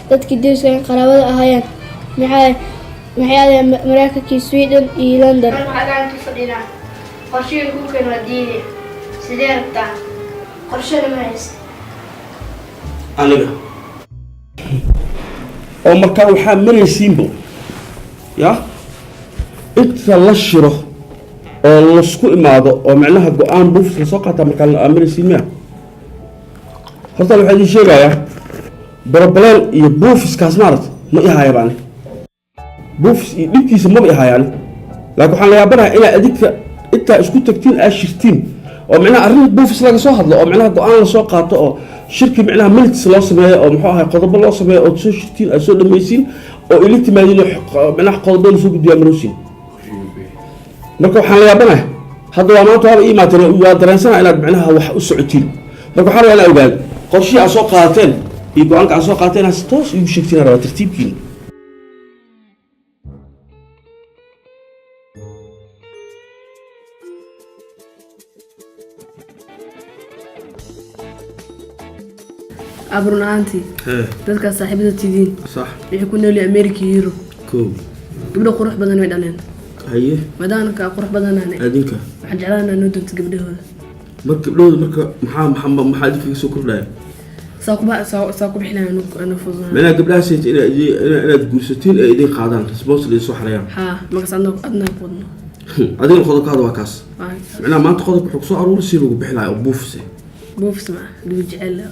dadkii deriska qaraabada ahaayeen maxay Mareykanka Sweden iyo London waxaan ka fadhinaa qorsheyn ku keen wadiine sidee rabtaa qorsheyn ma hayst aniga oo markaa waxaa maraysiinbo ya inta la shiro oo la isku imaado oo macnaha go'aan buufis la soo qaataa markaa la maraysiin miya horta waxaa idin sheegayaa barbaleen iyo buufiskaas maaragta ma ihayaba ani buufis iyo dhibkiisa maba ihayaan laakiin waxaan la yaabanayaa inaa adinka intaa isku tagtiin aa shirtiin oo macnaha arrin buufis laga soo hadlo oo macnaha go'aan la soo qaato oo shirki macnaha minutes loo sameeyo oo muxuu ahay qodobo loo sameeyo oo soo shirtiin aad soo dhamaysiin oo ila timaadin macnaha qodobo la soo gudbiyaa maroosin marka waxaan la yaabanayaa hadda waa maanta waaba iimaateen waa dareensana inaad macnaha wax u socotiin marka waxaan rabaa inaa ogaado qorshihii aad soo qaadateen iyo go'aanka aad soo qaadateen inaad toos igu sheegtiin rabaa tartiibkiina أبرون أنتي تذكر صاحبة تيدين صح يحكون لي أمريكي يورو كوب قبل قروح بدنا ويدلين هيه بدنا كقروح بدنا هنا أدينك حجعلنا ندم تقبله هذا مركب لود مركب محمد في سوق لا ساق بحنا نفوزنا من قبلها سيت أنا تقول ستين إيدين قاعدان سبوس اللي صح ريان ها ما قصدنا أدنى قدنا أدين الخضر هذا وكاس معناه ما تخضر بحقصة عرور يصيروا بحلا أو بوفسه بوفس مع اللي بيجعل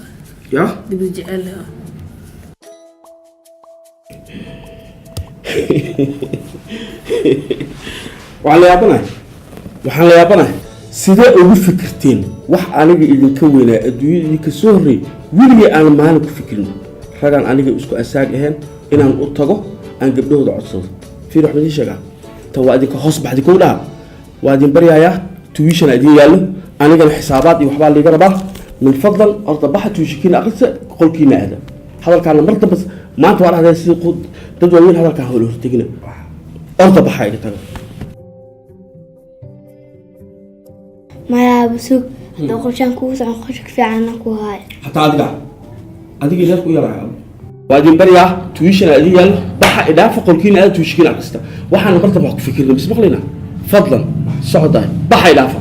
يا اللي بيجعل وعلى يا بنا سيدا ugu fikirteen wax aniga idin ka weynaa adduunyada ka soo horay wiliga aan maalin ku fikirin ragan aniga isku asaag ahayn inaan u tago aan gabdhooda codsado fiir wax ma sheegaa tawaadi ka hoos baxdi ku dhaha waadin baryaaya tuition adii yaalo aniga xisaabaad iyo waxba liiga rabaa min fadlan arda baxa tuishkiina aqsa qolkiina aada hadalkaana marta bas maanta waa hadal si qod dad waaweyn hadalka hawlo hortagina arda baxa iga tago ما بسوق نقول شان كوس عن خشك في عنا كوهاي حتى adiga reerku yaraa waadin bariya tuition adiyal baxa idaafa qolkiina aad tuishkiina aqsta waxaan marta wax ku fikirnaa bismaqlina fadlan socday baxa idaafa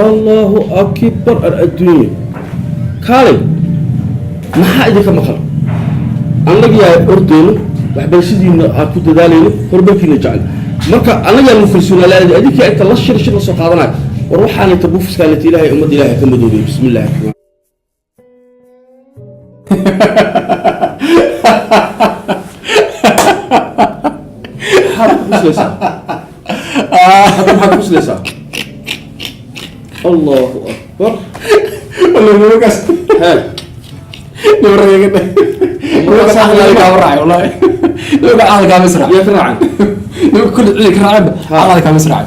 الله أكبر الدنيا كاري ما حد كمخر أنا جاي أردن وحبل سيدنا أكيد دالين هربك نجعل مركا أنا جاي مفلسون لا أديك أنت الله شر صقارنا وروح أنا تبوف سكالة إلهي أمد إلهي كم دودي بسم الله الرحمن حرب مسلسة الله أكبر والله نوركاس هاي نورك يا جدع نورك صح لا يقاورع والله نورك على كام مسرع يا فرعون نورك كل اللي كرعب على كام مسرع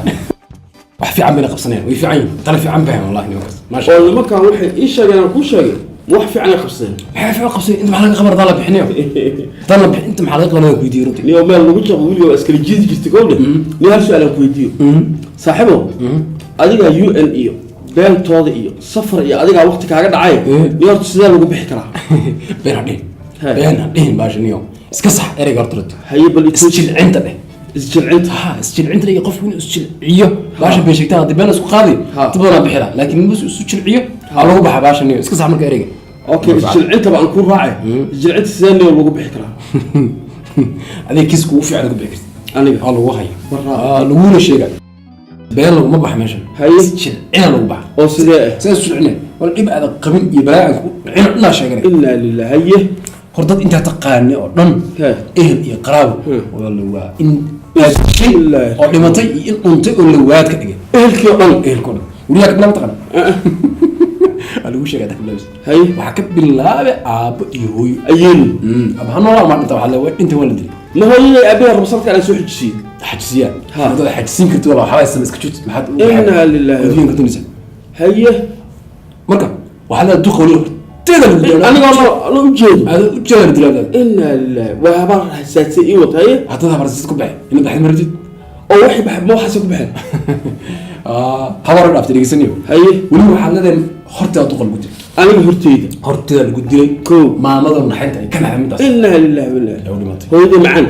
wax fiican bayna qabsaneen way fiican tala fiican baa wallahi nوركاس ما شاء الله marka waxay ii sheegeen ku sheegay wax fiican ay qabsadeen waxa fiican qabsay inta maxaa laga qabar dala bixinayo dala bixin inta maxaa laga qabanaya ku diiro niyo meel lagu jabo wiliga askari jiidi jirtay gowda ni hal su'aal ku weydiyo saaxibo adiga UN iyo beeltooda iyo safar iyo adiga waqti kaaga dhacay iyo horta sidee lagu bixi karaa been baashniyo iska sax ereyga horta haye bal isjilcinta dheh isjilcinta iyo qofku inuu isjilciyo baasha bay sheegtaan hadii been isku qaadi tibada bixira laakiin inuu isjilciyo lagu baxa baashniyo iska sax marka ereyga okay isjilcinta baan ku raacay isjilcinta sidee lagu bixi karaa adiga kiisku u fiican lagu bixi aniga lagu hayo lagu sheegay بيان لو ما بح ماشي هاي إنا لو بح أو سيدا سيدا ولا إبقى هذا قبل يبلاع عين لا شيء إلا لله هي خردت أنت تقاني أو نم إيه يقرب ولا هو إن شيء أو لما تي إن أنت ولا واد كأجي إيه الكون إيه الكون ولا كنا متقنا أنا وش قاعد أقول هاي وحكب بالله أب يهوي أيين أب هنولا ما أنت وحلا أنت ولدي ما هو اللي أبي أربصتك على سوق حجسي حجسية هذا حجسين كنت والله حواس مسكتشوت ما حد إنا لله ودين كنت نسى هي مركب وحنا دخل تقدر أنا والله أنا أجيد هذا أجيد دلالة إنا لله وهبار حساسية إيوة هي حتى هذا برزت كبعي إنه بحد مرجد أو واحد بحب مو حاسة كبعي هبار الأفتر يجسنيه هي ولو حنا ذا horta duqal gudil aniga horteyda horta lagu dilay kow maamada naxinta ay ka maxamidaas inna lillahi wa inna ay dhimatay hooyadii macaan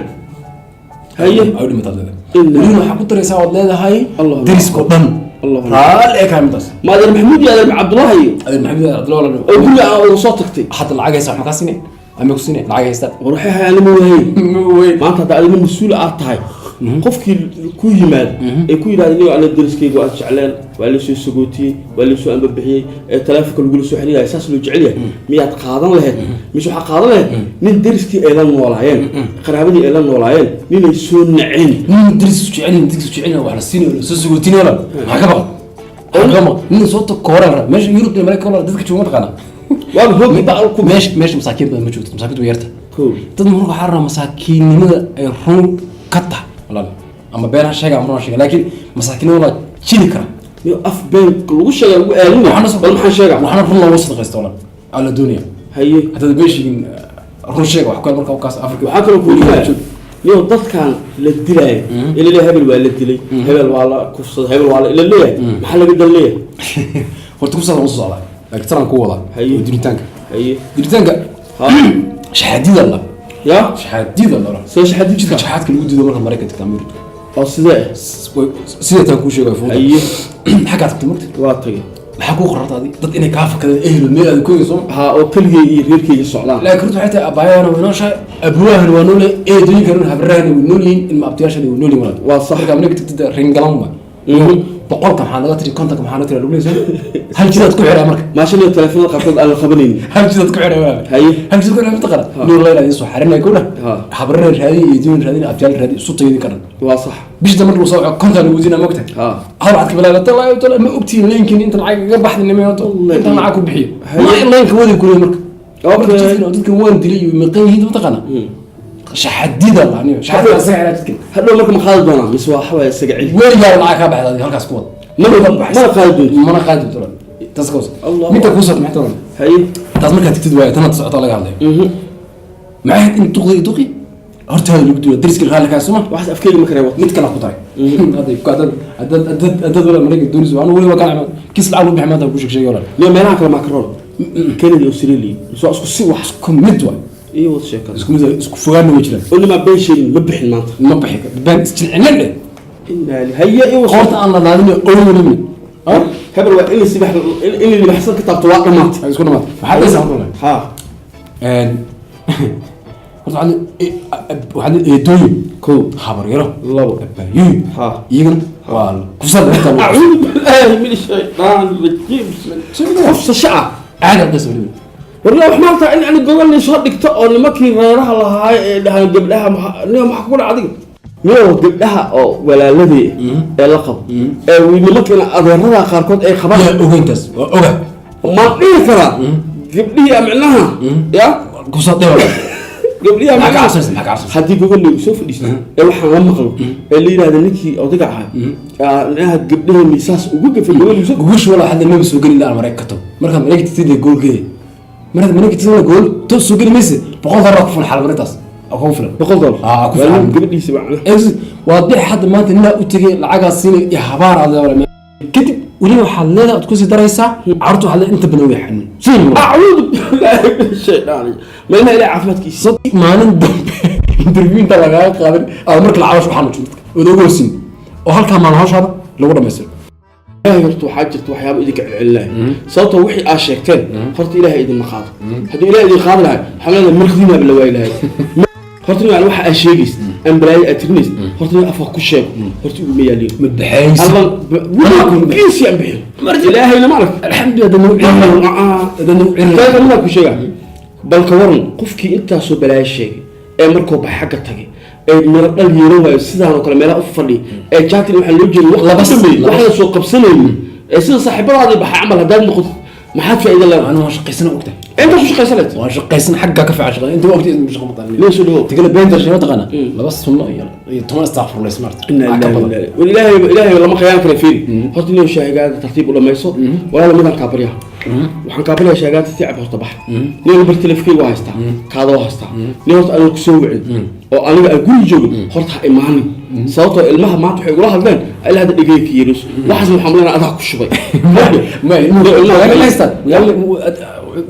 haye ay dhimatay Inna. weli waxa ku daraysaa wad leedahay Allah. darisko dhan Allah. raal ee ka midaas maadan maxamuud iyo adan cabdullahi iyo ay maxamud abdullah oo guriga aan uga soo tagtay حتى العجز صح مكاسيني عم يكسيني العجز ده waruuxay hayaan ma wahay وين maanta hadda adina mas-uul aad tahay qofkii ku yimaad ee ku yidhahda inigo ana dariskayga waa jecleen waa la soo sagootiyey waa la soo ambabixiyey ee taleefonka lagula soo xiriiraya saas loo jecel yahay miyaad qaadan lahayd mise waxaa qaadan lahayd nin dariskii ay la noolaayeen qaraabadii ay la noolaayeen ninay soo naceen من درس وجعلني وعلى السنة ولا سوسوتيني ولا ما كبر كما من صوت كورة ماشي يوروب الملك ولا دتك شو ما تقنا waa hoogi baalku ماشي مساكين ما شفت مساكين ويرتا kow dad marka xarra masaakiinimada ay run ka tahay walaal ama been ha sheega ama sheega laakiin masaakiinada jili kara iyo af been lagu sheegay lagu aalin waxaan sheegaa waxaan run loo sadaqaysto walaal ala dunya haye hadda beeshin run sheega wax kale marka kaas afrika waxaa kaloo ku yimaad iyo dadkan la dilaayo ilaa hebel waa la dilay hebel waa la kufsaday hebel waa la ila leeyahay maxaa laga dal leeyahay horta ku saabsan soo socda laakiin taran ku wada Haye. diritaanka haye diritaanka ha shahaadida la ya shahaadida la soo shaxadii jirta shahaadka lagu diido marka mareykanka kamir oo sidee sida tan ku sheegay fuuda haye xagaa tagtay marka waa tagay maxaa ku qorartaadi dad inay kaa fakadeen ehlo meel aad ku yeeso ha oo kaligay iyo reerkayga socdaan laakiin runtu waxay tahay abaayana way noosha abuwahan waa noole eedooyin karin habrahana way noolyihiin ilma abtiyaashana way noolyihiin walaal waa sax marka marka tagtay ringalan ba boqolka maxaa naga tiri kontonka maxaa naga tiri lagu leeyahay hal jidaad ku xiraa marka maashan iyo telefoonada qaarkood aan la qabanaynin hal jidaad ku xiraa walaal haye hal jidaad ku xiraa mid qara nool la ilaahay soo xarinay ku dhah Ha. habrahana raadi eedooyin raadi abtiyaal raadi isu tayidi karan waa sax bishda marka uu soo konton lagu diina mogta ha هذا عاد كبلا لا لا لا ما أبتين لينكن أنت العاق قبح إني ما أنت معك بحية ما لينك وين كل مرك أوكي. أوكي وين دليل من قيم هيد وتقنا شحديد الله يعني شحديد سعر تكن hadhow marka ma qaadi doonaa mise waa xawaya isaga celi وين جاب العاق بعد هذا هالكاس قوة mana qaadi doonti ما أنا قادر ترى تسكوس الله. متى كوسات محترم haye تازمك هتكتب وايد أنا تصعد على قاعدة معك أنت تقضي هرت هذا اللي بدو درس كل هالك اسمه waxaas afkeyga ma kareebo ميت كلا قطعي هذا يقعد أدد ولا مريك الدنيا وأنا وين ما كان كيس العالم بحمد أبو شيء ولا niyo meelaha kale macron kennedy australia soo isku si wax كم مدوى iyo wada sheekada اسكو مدوى اسكو فوقنا وجهنا qolima been sheegin ma bixin maanta ما بحكي بان استلعننا inaa li- haye iyo قرط أنا لازم أول مني ها hebel waa in sibax in libaxsan ka taabto waa dhamaantay اسكو ما حد يسمع والله ha قرط عندي وعندي دوي kow خبر يرى labo يي ha يجن وال كفصل حتى أعوذ بالله من الشيطان الرجيم قفص شعر عاد بس مني والله wax maanta in aan gobol la soo dhigto oo nimankii reeraha lahaa ee dhahan gabdhaha niyo maxaa ku dhacday niyo gabdhaha oo walaaladii ee la qabo ee nimankii adeerada qaarkood ay qabaan يا أوجنتس أوجا ma dhihi karaa gabdhihii amicnaha ya كفصل ده ولا gabdhihii معك amicnaha عصر معك عصر haddii gogol lagu soo fadhiisto ee waxaan la maqlo ee la yidhahda ninkii odaga ahaa inaha gabdhaha miisaas ugu gafay gogol lagu soo وش ولا حد النبي سوق لي على مريك كتب مركب مريك تدي جول كده مركب مريك تدي جول تو سوق لي ميسي بقول ضرب في الحلقة مريتاس أكون فلان $100 أكون فلان gabadhiisi macnaha إيش واضح حد ما تنا وتجي العجز الصيني يا حبار هذا ولا كتب وليه حلنا تكوسي دريسة عرضوا حلا أنت بنوي حنون سين أعوذ بالله من الشيطان ما لنا إلا عفمتك صدق ما ندم انترفيو انت لغاية قادر أو مرك العواش وحنا شفت ودوغو السين وهل كان مالهاش هذا لو رمى يصير ilaahay horta waxaa jirta waxyaaba idinka celcelinaya sababtoo wixii aad sheegteen horta ilaahay idinma qaado hadduu ilaahay idin qaadi lahay xamlada markdiinaaba la waayi lahay horta nin waxa aad sheegaysa aan balaayo aad tirinaysa horta nin afka ku sheego horta iguma yaaliin مدحيس biisi aan bixin ilaahayna ma arag الحمد لله ده نوع kaaga minaa ku sheegaa balka waran qofkii intaasoo balaayo sheegay ee markuu bax xagga tagay ee meel dhal yeelan waayo sidaan oo kale meelaha u fadhiya ee jaatin waxaa loo jeeday waqti dambeeyay waxaa soo qabsanayay ee sida saaxiibadaadii baxay camal haddaad noqoto maxaad faa'iido leedahay أنا واش قيسنا وقته انت شو شقيسلت واش قيسنا حقك في عشرة أنت وقت مش غلطان ليش اللي هو تقول بين شنو تغنى لا بس والله يلا تمام استغفر الله سمعت والله لما خيان كان فين حط لي شاهقات ترتيب ولا ما يصير ولا لما كان كابريها waxaan kaabilaya shaagaanta ticab horta bax nin bar telefonkeyga waa haystaa kaada waa haystaa nin horta aniga kusoo wicin oo aniga aan guri joogo horta ha imaanin sababtoo ilmaha maanta waxay ugula hadleen ilaa hadda dhegeyka yeelis waxaas waxaan leeyahay adaa ku shubay ما ما لا يستاهل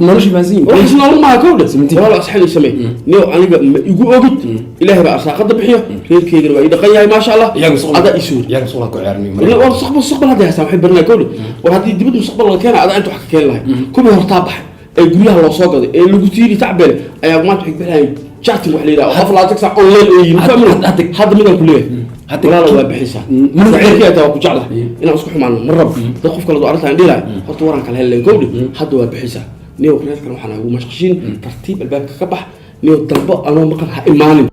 نورش فانسين waxaas nolol maaha kowdha walaal asxaabay samay niyo aniga igu ogid ilaahay baa arsaaqada bixiyo reerkeedana waa ii dhaqan yahay maasha Allah ada isuur يا رسول الله كعيرني والله mustaqbal hadda haysan waxay barnaa kowdha war haddii dibadda mustaqbal la keena ada inta wax ka keen lahay kubi hortaa baxay ee guryaha loo soo gaday ee lagu tiiri tacbeel ayaa maanta waxay bixinayaan chatting wax la yiraahdo qof la tagsa online oo yiin family hadda midaan ku leeyahay walaal waa bixisa man ceelkeeda waa ku jeclahay inaan isku xumaano marrab dad qof kale oo arrintan dhilay horta waran kala heleen kowdha hadda waa bixisa niyo reerkan waxaan ugu mashqashin tartiib albaabka ka bax niyo dalbo anoo maqan ha imaanin